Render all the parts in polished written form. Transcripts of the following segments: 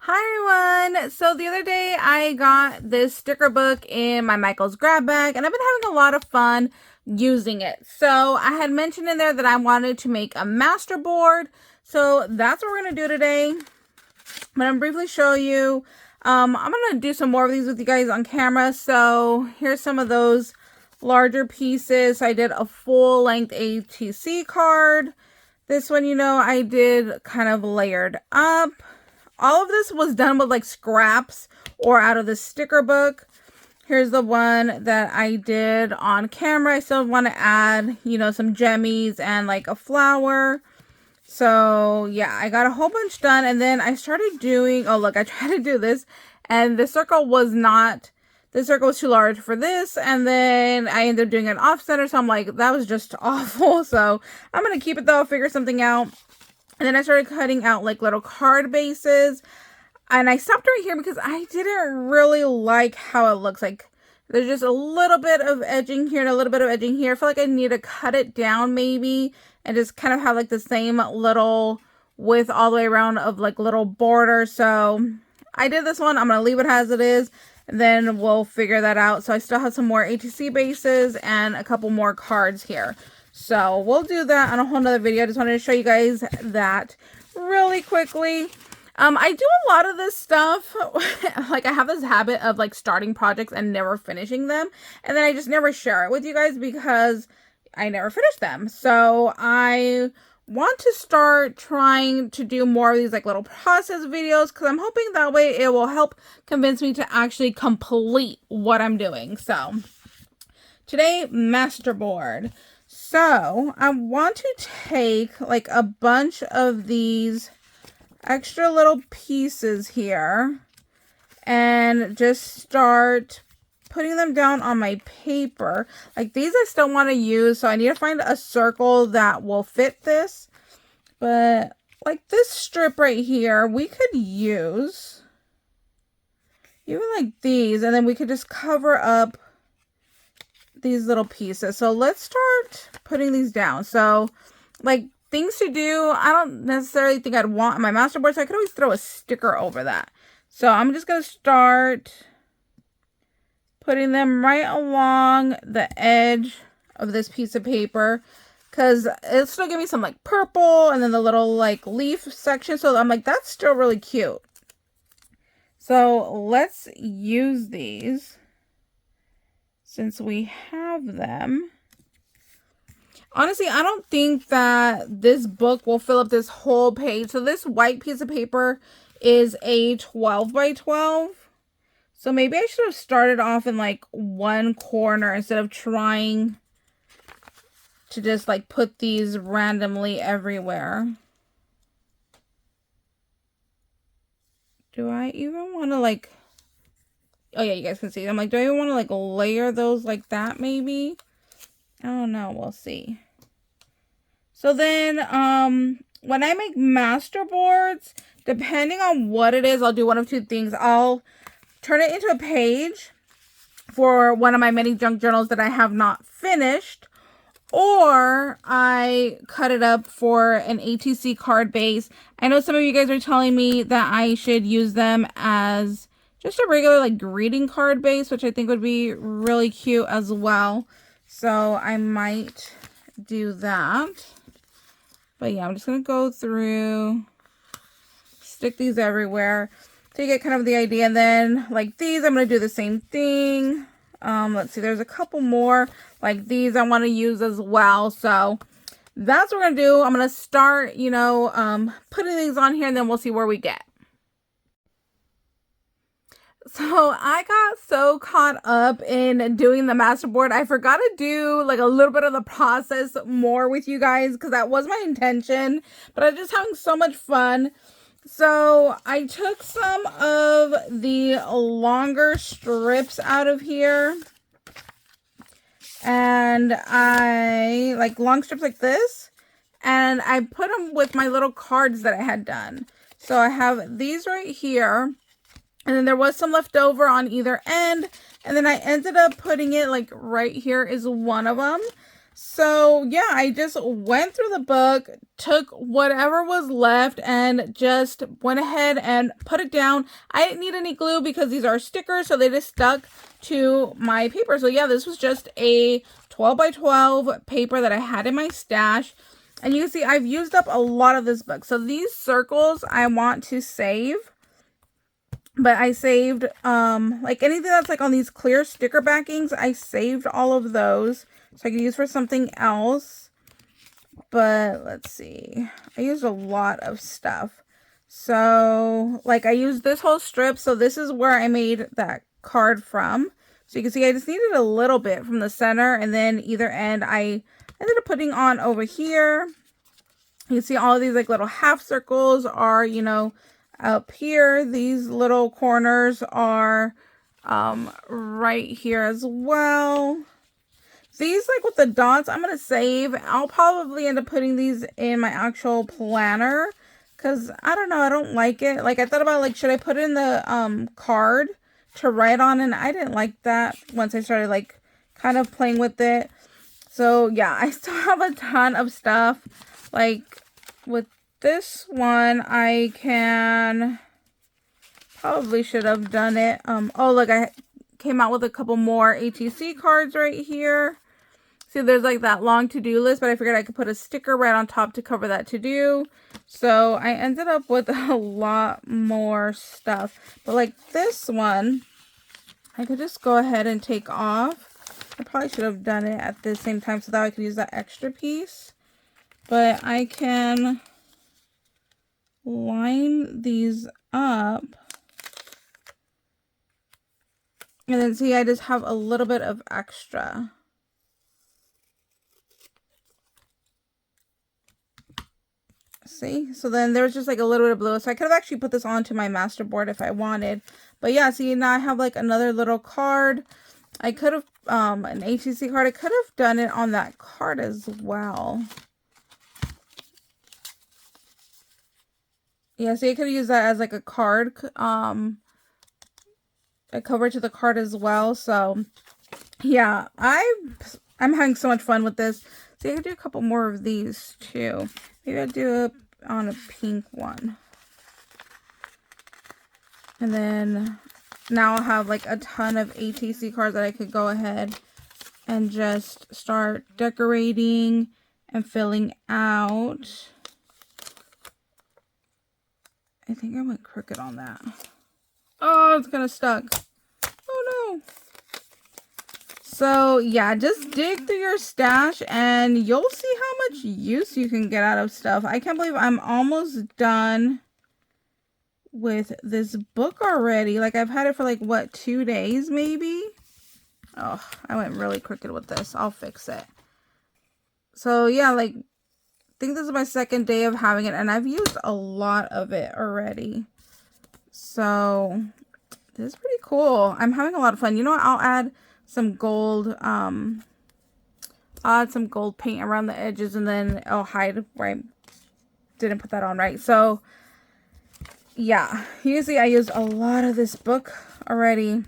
Hi everyone! So the other day I got this sticker book in my Michael's grab bag and I've been having a lot of fun using it. So I had mentioned in there that I wanted to make a master board. So that's what we're going to do today. I'm going to briefly show you. I'm going to do some more of these with you guys on camera. So here's some of those larger pieces. I did a full length ATC card. This one, I did kind of layered up. All of this was done with like scraps or out of the sticker book. Here's the one that I did on camera. I still want to add, some gemmies and like a flower. So yeah, I got a whole bunch done. And then I started doing, oh look, I tried to do this and the circle was too large for this. And then I ended up doing an off center. So I'm like, that was just awful. So I'm going to keep it though, I'll figure something out. And then I started cutting out like little card bases. And I stopped right here because I didn't really like how it looks. Like there's just a little bit of edging here and a little bit of edging here. I feel like I need to cut it down maybe and just kind of have like the same little width all the way around of like little border. So I did this one. I'm going to leave it as it is. And then we'll figure that out. So I still have some more ATC bases and a couple more cards here. So we'll do that on a whole nother video. I just wanted to show you guys that really quickly. I do a lot of this stuff. Like I have this habit of like starting projects and never finishing them. And then I just never share it with you guys because I never finish them. So I want to start trying to do more of these like little process videos because I'm hoping that way it will help convince me to actually complete what I'm doing. So today, masterboard. So I want to take like a bunch of these extra little pieces here and just start putting them down on my paper. Like these I still want to use, so I need to find a circle that will fit this. But like this strip right here, we could use even like these, and then we could just cover up these little pieces. So let's start putting these down. So like things to do, I don't necessarily think I'd want on my masterboard, so I could always throw a sticker over that. So I'm just going to start putting them right along the edge of this piece of paper because it'll still give me some like purple and then the little like leaf section. So I'm like, that's still really cute. So let's use these since we have them. Honestly, I don't think that this book will fill up this whole page. So this white piece of paper is a 12 by 12. So maybe I should have started off in like one corner instead of trying to just like put these randomly everywhere. Do I even want to like... Oh yeah, you guys can see. I'm like, do I even want to like layer those like that maybe? I don't know. We'll see. So then, when I make master boards, depending on what it is, I'll do one of two things. I'll turn it into a page for one of my many junk journals that I have not finished, or I cut it up for an ATC card base. I know some of you guys are telling me that I should use them as just a regular like greeting card base, which I think would be really cute as well. So I might do that. But yeah, I'm just going to go through, stick these everywhere so you get kind of the idea. And then like these, I'm going to do the same thing. Let's see, there's a couple more like these I want to use as well. So that's what we're going to do. I'm going to start, putting these on here and then we'll see where we get. So I got so caught up in doing the masterboard, I forgot to do like a little bit of the process more with you guys because that was my intention, but I was just having so much fun. So I took some of the longer strips out of here and I like long strips like this, and I put them with my little cards that I had done. So I have these right here. And then there was some left over on either end. And then I ended up putting it like right here is one of them. So yeah, I just went through the book, took whatever was left, and just went ahead and put it down. I didn't need any glue because these are stickers, so they just stuck to my paper. So yeah, this was just a 12 by 12 paper that I had in my stash. And you can see I've used up a lot of this book. So these circles I want to save. But I saved, like anything that's like on these clear sticker backings, I saved all of those. So I can use for something else. But let's see. I used a lot of stuff. So, like I used this whole strip. So this is where I made that card from. So you can see I just needed a little bit from the center. And then either end I ended up putting on over here. You can see all of these like little half circles are, you know, up here. These little corners are right here as well. These like with the dots I'm gonna save. I'll probably end up putting these in my actual planner because I don't know, I don't like it. Like I thought about like should I put it in the card to write on, and I didn't like that once I started like kind of playing with it. So yeah, I still have a ton of stuff. Like with this one, I can probably should have done it. Oh, look, I came out with a couple more ATC cards right here. See, there's like that long to-do list, but I figured I could put a sticker right on top to cover that to-do. So I ended up with a lot more stuff. But like this one, I could just go ahead and take off. I probably should have done it at the same time so that I could use that extra piece. But I can line these up. And then see, I just have a little bit of extra. See? So then there's just like a little bit of blue. So I could have actually put this onto my master board if I wanted. But yeah, see, now I have like another little card. I could have, an ATC card. I could have done it on that card as well. Yeah, so you could use that as like a card, a cover to the card as well. So yeah, I'm having so much fun with this. So I could do a couple more of these too. Maybe I'll do it on a pink one. And then now I'll have like a ton of ATC cards that I could go ahead and just start decorating and filling out. I think I went crooked on that. Oh, it's kind of stuck. Oh no. So yeah, just dig through your stash and you'll see how much use you can get out of stuff. I can't believe I'm almost done with this book already. Like I've had it for like what, 2 days maybe? Oh, I went really crooked with this. I'll fix it. So yeah, like I think this is my second day of having it, and I've used a lot of it already. So this is pretty cool. I'm having a lot of fun. You know what? I'll add some gold. I'll add some gold paint around the edges, and then I'll hide where I didn't put that on right. So yeah, usually I used a lot of this book already.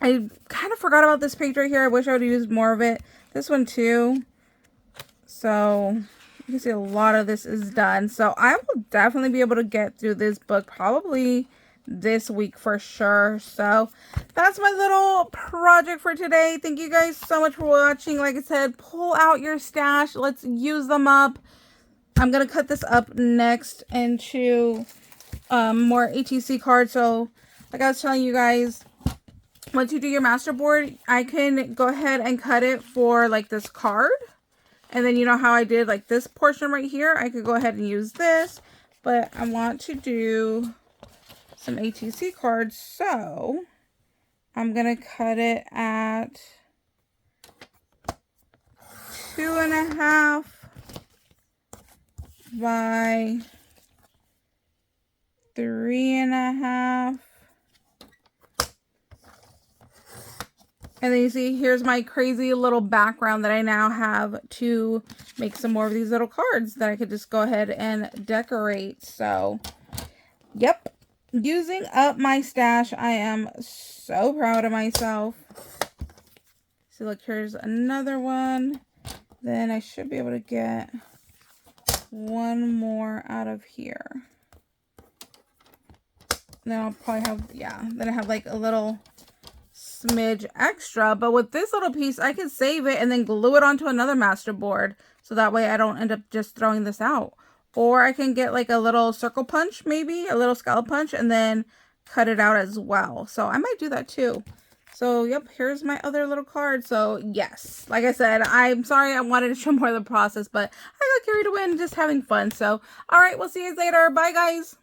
I kind of forgot about this page right here. I wish I would have used more of it. This one too. So you can see a lot of this is done. So I will definitely be able to get through this book probably this week for sure. So that's my little project for today. Thank you guys so much for watching. Like I said, pull out your stash. Let's use them up. I'm going to cut this up next into more ATC cards. So like I was telling you guys, once you do your master board, I can go ahead and cut it for like this card. And then you know how I did like this portion right here? I could go ahead and use this, but I want to do some ATC cards, so I'm going to cut it at 2.5 by 3.5. And then you see, here's my crazy little background that I now have to make some more of these little cards that I could just go ahead and decorate. So, yep. Using up my stash. I am so proud of myself. So, look, here's another one. Then I should be able to get one more out of here. Then I'll probably have, yeah, then I have like a little smidge extra. But with this little piece, I can save it and then glue it onto another master board. So that way I don't end up just throwing this out. Or I can get like a little circle punch, maybe a little scallop punch, and then cut it out as well. So I might do that too. So, yep, here's my other little card. So, yes, like I said, I'm sorry I wanted to show more of the process, but I got carried away and just having fun. So, all right, we'll see you guys later. Bye, guys.